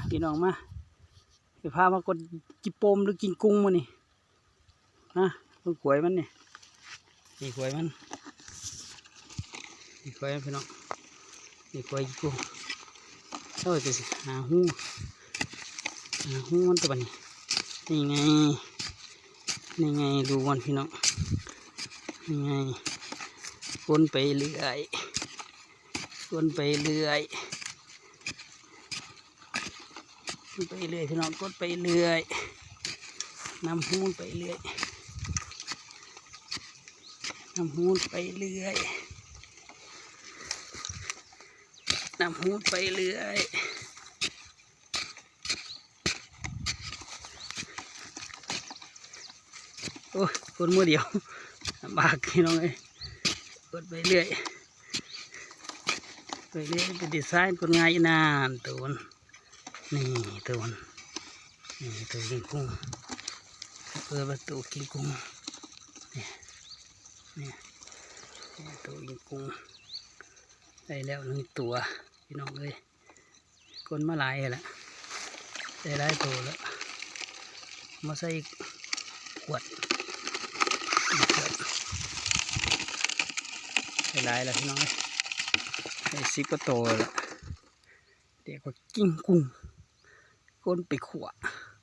พี่น้องมาเดี๋ยวพามากดจิโปมหรือกินกุ้งมานี่ดูขวยมันนี่ขวยมันนี่ขวยมันพี่น้องนี่ขวยกุ้งจะหาหูมันตัวนี้นี่ไงดูมันพี่น้องนี่ไงวนไปเรื่อยพี่น้องกดไปเรื่อยนำหูไปเรื่อยโอ้ยกดมือเดียวลำบากพี่น้องเลยกดไปเรื่อยเป็นดีไซน์กดง่ายนานตัวนี่ตัวกินกุ้งเปิดประตูกินกุ้งนี่ตัวกินกุ้งได้แล้ว1 ตัวพี่น้องเลยกดมาหลายแล้วได้หลายตัวแล้วมาใส่ขวดได้หลายแล้วพี่น้องเลยได้10 กว่าตัวแล้วเดี๋ยวก็กินกุ้งก้นไปขวด